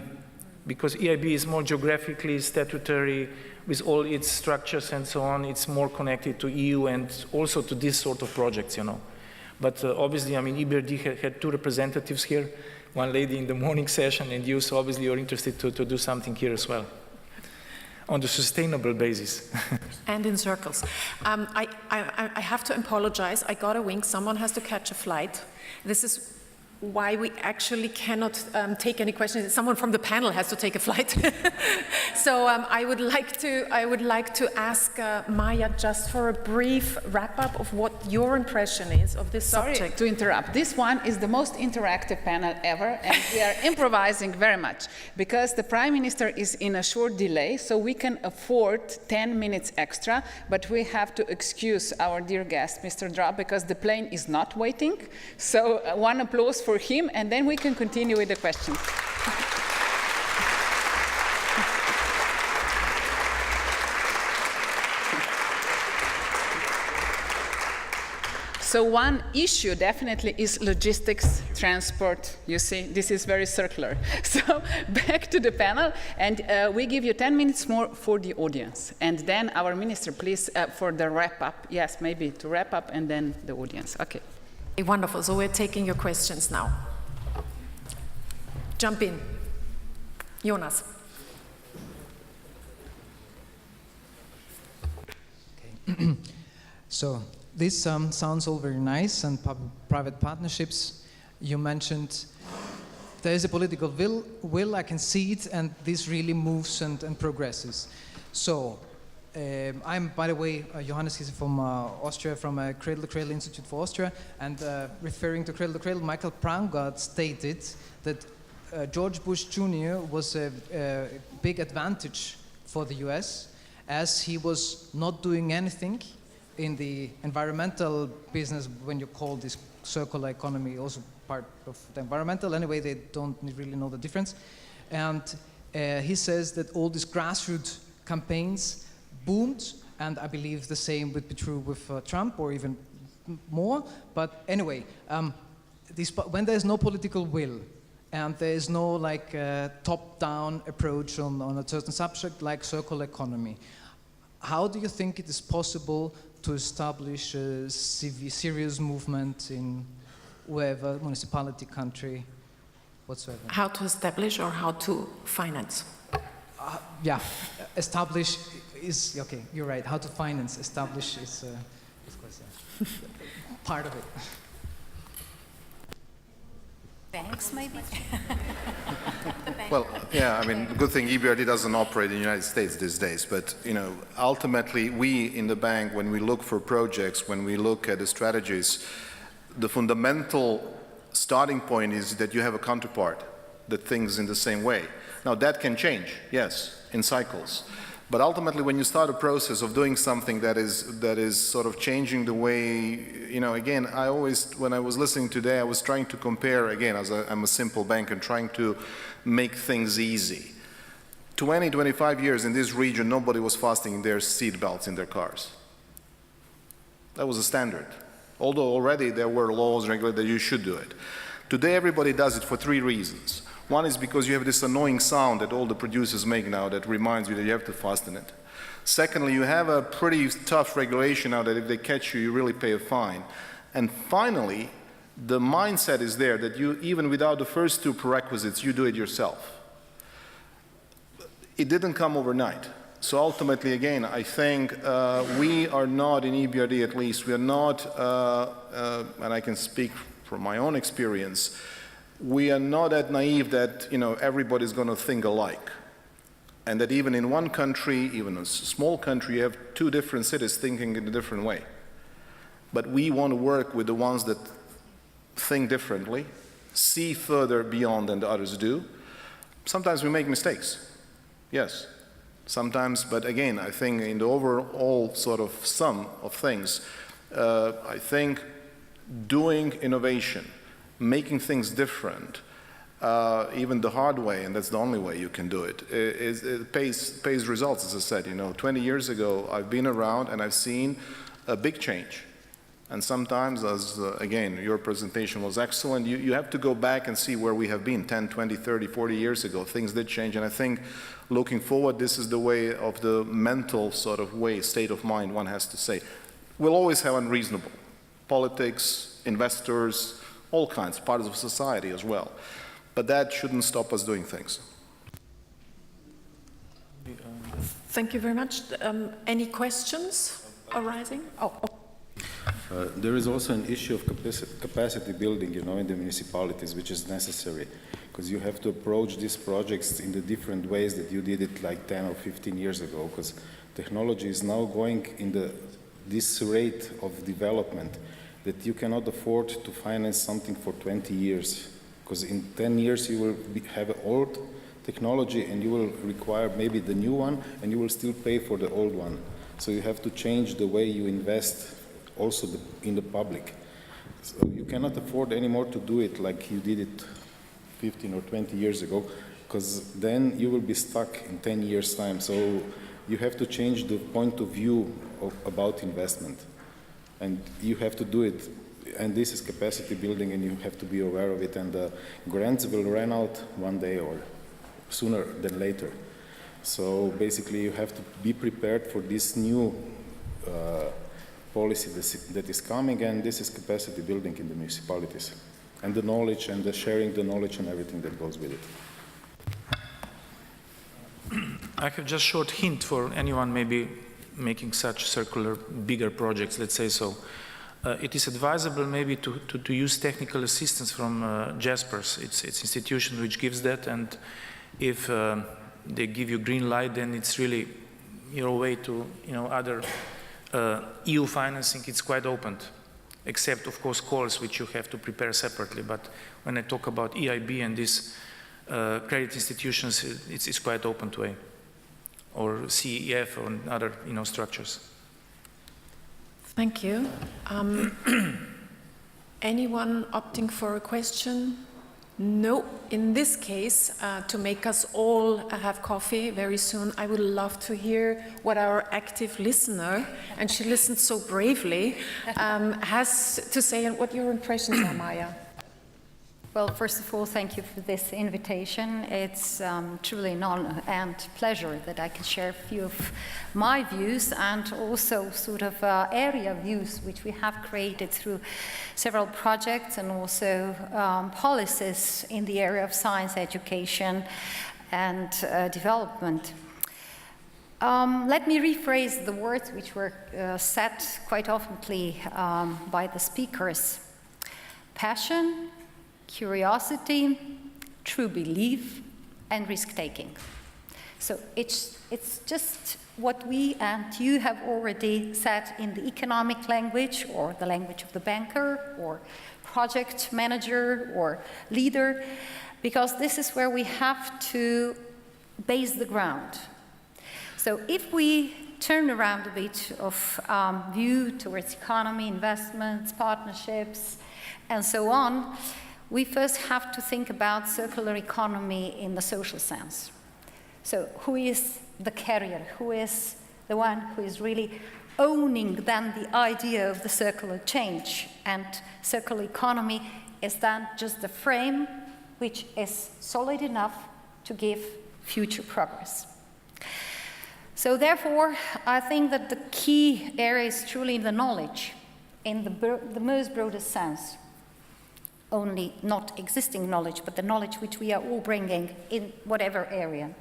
because EIB is more geographically statutory with all its structures and so on. It's more connected to EU and also to this sort of projects, you know. But obviously, I mean, EBRD had two representatives here, one lady in the morning session, and you, so obviously you're interested to do something here as well, on the sustainable basis. And in circles. I have to apologize. I got a wink. Someone has to catch a flight. This is why we actually cannot take any questions. Someone from the panel has to take a flight. So I would like to ask Maja just for a brief wrap-up of what your impression is of this subject. Sorry to interrupt. This one is the most interactive panel ever, and we are improvising very much because the Prime Minister is in a short delay, so we can afford 10 minutes extra, but we have to excuse our dear guest, Mr. Drop, because the plane is not waiting. So one applause for him, and then we can continue with the questions. So one issue definitely is logistics, transport. You see, this is very circular. So back to the panel, and we give you 10 minutes more for the audience. And then our minister, please, for the wrap-up. Yes, maybe to wrap up, and then the audience. Okay. Wonderful. So we're taking your questions now. Jump in. Jonas. Okay. So this sounds all very nice, and private partnerships. You mentioned there is a political will, I can see it, and this really moves and progresses. So I'm, by the way, Johannes is from Austria, from Cradle to Cradle Institute for Austria, and referring to Cradle to Cradle, Michael Prangard stated that George Bush Jr. was a big advantage for the US, as he was not doing anything in the environmental business, when you call this circular economy also part of the environmental. Anyway, they don't really know the difference. And he says that all these grassroots campaigns boomed, and I believe the same would be true with Trump, or even more. But anyway, when there's no political will, and there is no like top-down approach on a certain subject like circular economy. How do you think it is possible to establish a serious movement in wherever, municipality, country, whatsoever? How to establish or how to finance? Yeah, establish is, okay, you're right. How to finance, establish is, of course, yeah. Part of it. Banks, maybe? Well, yeah, I mean, good thing EBRD doesn't operate in the United States these days, but, you know, ultimately, we in the bank, when we look for projects, when we look at the strategies, the fundamental starting point is that you have a counterpart that thinks in the same way. Now, that can change, yes, in cycles. But ultimately, when you start a process of doing something that is sort of changing the way, you know, again, I always, when I was listening today, I was trying to compare, again, as I'm a simple bank and trying to make things easy. 20, 25 years in this region, nobody was fastening their seat belts in their cars. That was a standard. Although already there were laws regulating that you should do it. Today, everybody does it for 3 reasons. One is because you have this annoying sound that all the producers make now that reminds you that you have to fasten it. Secondly, you have a pretty tough regulation now that if they catch you, you really pay a fine. And finally, the mindset is there that you, even without the first 2 prerequisites, you do it yourself. It didn't come overnight. So ultimately, again, I think we are not, in EBRD at least, we are not, and I can speak from my own experience, we are not that naive that, you know, everybody's going to think alike. And that even in one country, even a small country, you have 2 different cities thinking in a different way. But we want to work with the ones that think differently, see further beyond than the others do. Sometimes we make mistakes, yes. Sometimes, but again, I think in the overall sort of sum of things, I think doing innovation, making things different, even the hard way, and that's the only way you can do it, it pays results, as I said. You know, 20 years ago, I've been around and I've seen a big change. And sometimes, as again, your presentation was excellent, you have to go back and see where we have been 10, 20, 30, 40 years ago. Things did change, and I think looking forward, this is the way of the mental sort of way, state of mind, one has to say. We'll always have unreasonable. Politics, investors, all kinds, parts of society as well. But that shouldn't stop us doing things. Thank you very much. Any questions arising? Oh. There is also an issue of capacity building, you know, in the municipalities, which is necessary, because you have to approach these projects in the different ways that you did it like 10 or 15 years ago, because technology is now going in this rate of development that you cannot afford to finance something for 20 years, because in 10 years you will have old technology and you will require maybe the new one, and you will still pay for the old one. So you have to change the way you invest also in the public. So you cannot afford anymore to do it like you did it 15 or 20 years ago, because then you will be stuck in 10 years' time. So you have to change the point of view about investment. And you have to do it, and this is capacity building, and you have to be aware of it, and the grants will run out one day or sooner than later. So basically you have to be prepared for this new policy that is coming, and this is capacity building in the municipalities, and the knowledge and the sharing the knowledge and everything that goes with it. I have just short hint for anyone maybe making such circular bigger projects, let's say so. It is advisable maybe to use technical assistance from JASPERS. It's institution which gives that, and if they give you green light, then it's really your way to, you know, other EU financing. It's quite opened, except of course calls which you have to prepare separately. But when I talk about EIB and these credit institutions, it's quite open way, or CEF or other, you know, structures. Thank you. Anyone opting for a question? No. In this case, to make us all have coffee very soon, I would love to hear what our active listener, and she listened so bravely, has to say, and what your impressions are, Maja. Well, first of all, thank you for this invitation. It's truly an honor and pleasure that I can share a few of my views and also sort of area views which we have created through several projects and also policies in the area of science education and development. Let me rephrase the words which were said quite oftenly by the speakers. Passion, curiosity, true belief, and risk-taking. So it's just what we and you have already said in the economic language, or the language of the banker, or project manager, or leader, because this is where we have to base the ground. So if we turn around a bit of view towards economy, investments, partnerships, and so on, we first have to think about circular economy in the social sense. So who is the carrier? Who is the one who is really owning then the idea of the circular change? And circular economy is then just the frame which is solid enough to give future progress. So therefore, I think that the key area is truly the knowledge in the most broadest sense. Only not existing knowledge, but the knowledge which we are all bringing in whatever area.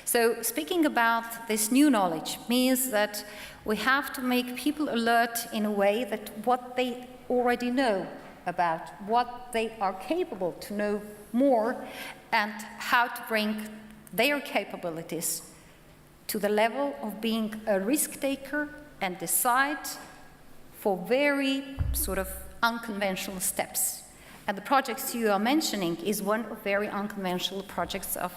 So speaking about this new knowledge means that we have to make people alert in a way that what they already know about, what they are capable to know more, and how to bring their capabilities to the level of being a risk taker and decide for very sort of unconventional steps. And the projects you are mentioning is one of very unconventional projects of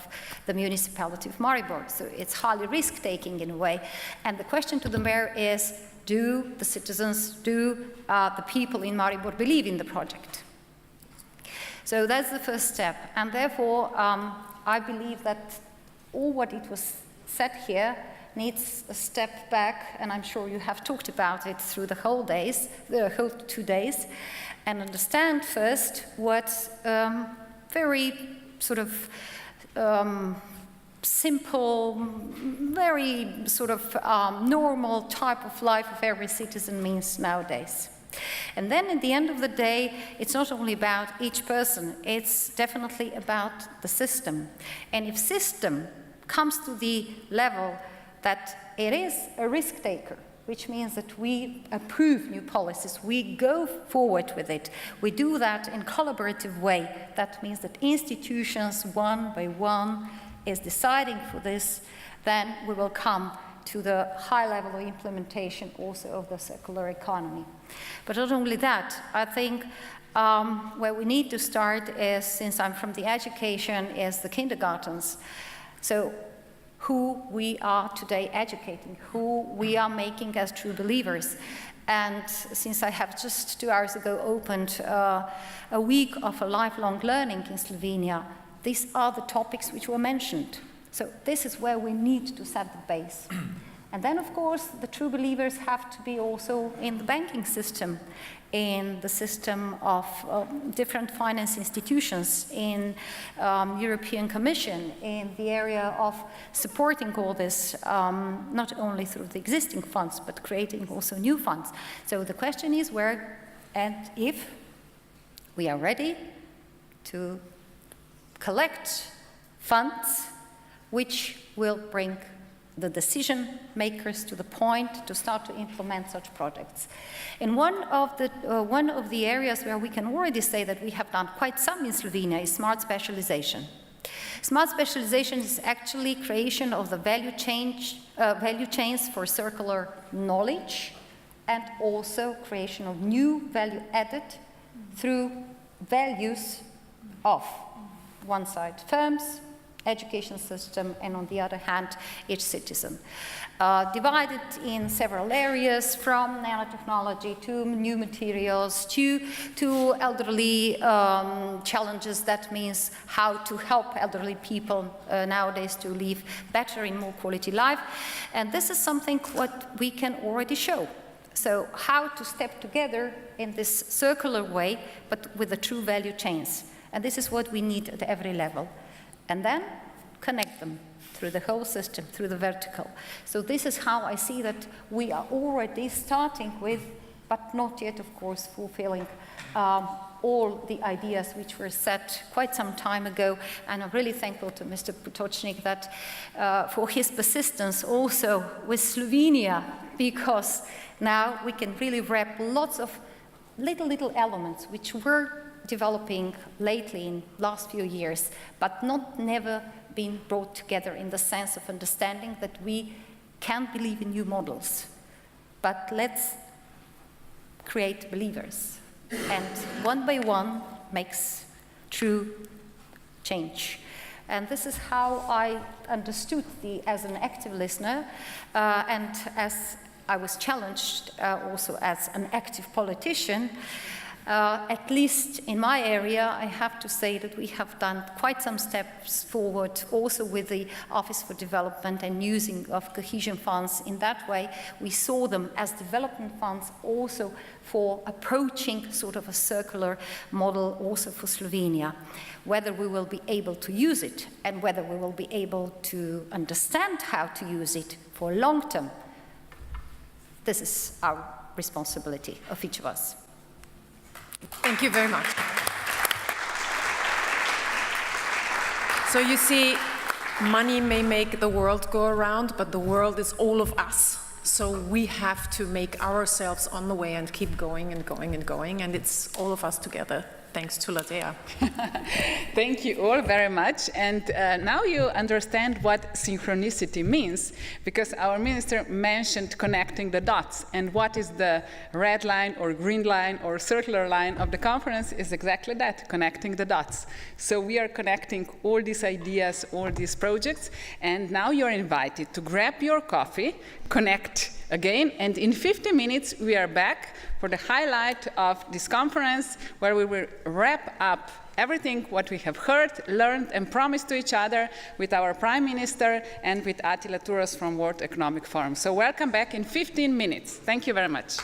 the municipality of Maribor. So it's highly risk-taking in a way. And the question to the mayor is, do the citizens, do the people in Maribor believe in the project? So that's the first step. And therefore, I believe that all what it was said here needs a step back, and I'm sure you have talked about it through the whole 2 days, and understand first what very sort of simple, very sort of normal type of life of every citizen means nowadays. And then at the end of the day, it's not only about each person, it's definitely about the system. And if system comes to the level that it is a risk taker, which means that we approve new policies, we go forward with it, we do that in a collaborative way. That means that institutions, one by one, is deciding for this, then we will come to the high level of implementation also of the circular economy. But not only that, I think where we need to start is, since I'm from the education, is the kindergartens. So who we are today educating, who we are making as true believers. And since I have just 2 hours ago opened a week of a lifelong learning in Slovenia, these are the topics which were mentioned. So this is where we need to set the base. And then, of course, the true believers have to be also in the banking system, in the system of different finance institutions, in European Commission, in the area of supporting all this, not only through the existing funds, but creating also new funds. So the question is where and if we are ready to collect funds which will bring the decision makers to the point to start to implement such projects. And one of the areas where we can already say that we have done quite some in Slovenia is smart specialization. Smart specialization is actually creation of the value chains for circular knowledge, and also creation of new value added through values of one side firms, education system, and on the other hand, each citizen. Divided in several areas, from nanotechnology to new materials to elderly challenges. That means how to help elderly people nowadays to live better in more quality life. And this is something what we can already show. So how to step together in this circular way, but with the true value chains. And this is what we need at every level. And then connect them through the whole system, through the vertical. So this is how I see that we are already starting with, but not yet, of course, fulfilling all the ideas which were set quite some time ago. And I'm really thankful to Mr. Potočnik that for his persistence also with Slovenia, because now we can really wrap lots of little elements which were developing lately in last few years, but never been brought together in the sense of understanding that we can believe in new models, but let's create believers. And one by one makes true change. And this is how I understood as an active listener, and as I was challenged also as an active politician. At least in my area, I have to say that we have done quite some steps forward also with the Office for Development and using of cohesion funds. In that way, we saw them as development funds also for approaching sort of a circular model also for Slovenia. Whether we will be able to use it and whether we will be able to understand how to use it for long term, this is our responsibility of each of us. Thank you very much. So you see, money may make the world go around, but the world is all of us. So we have to make ourselves on the way and keep going and going and going, and it's all of us together. Thanks to Latea. Thank you all very much. And now you understand what synchronicity means, because our minister mentioned connecting the dots. And what is the red line or green line or circular line of the conference is exactly that, connecting the dots. So we are connecting all these ideas, all these projects, and now you're invited to grab your coffee, connect again, and in 50 minutes we are back for the highlight of this conference, where we will wrap up everything what we have heard, learned, and promised to each other with our Prime Minister and with Attila Turos from World Economic Forum. So welcome back in 15 minutes. Thank you very much.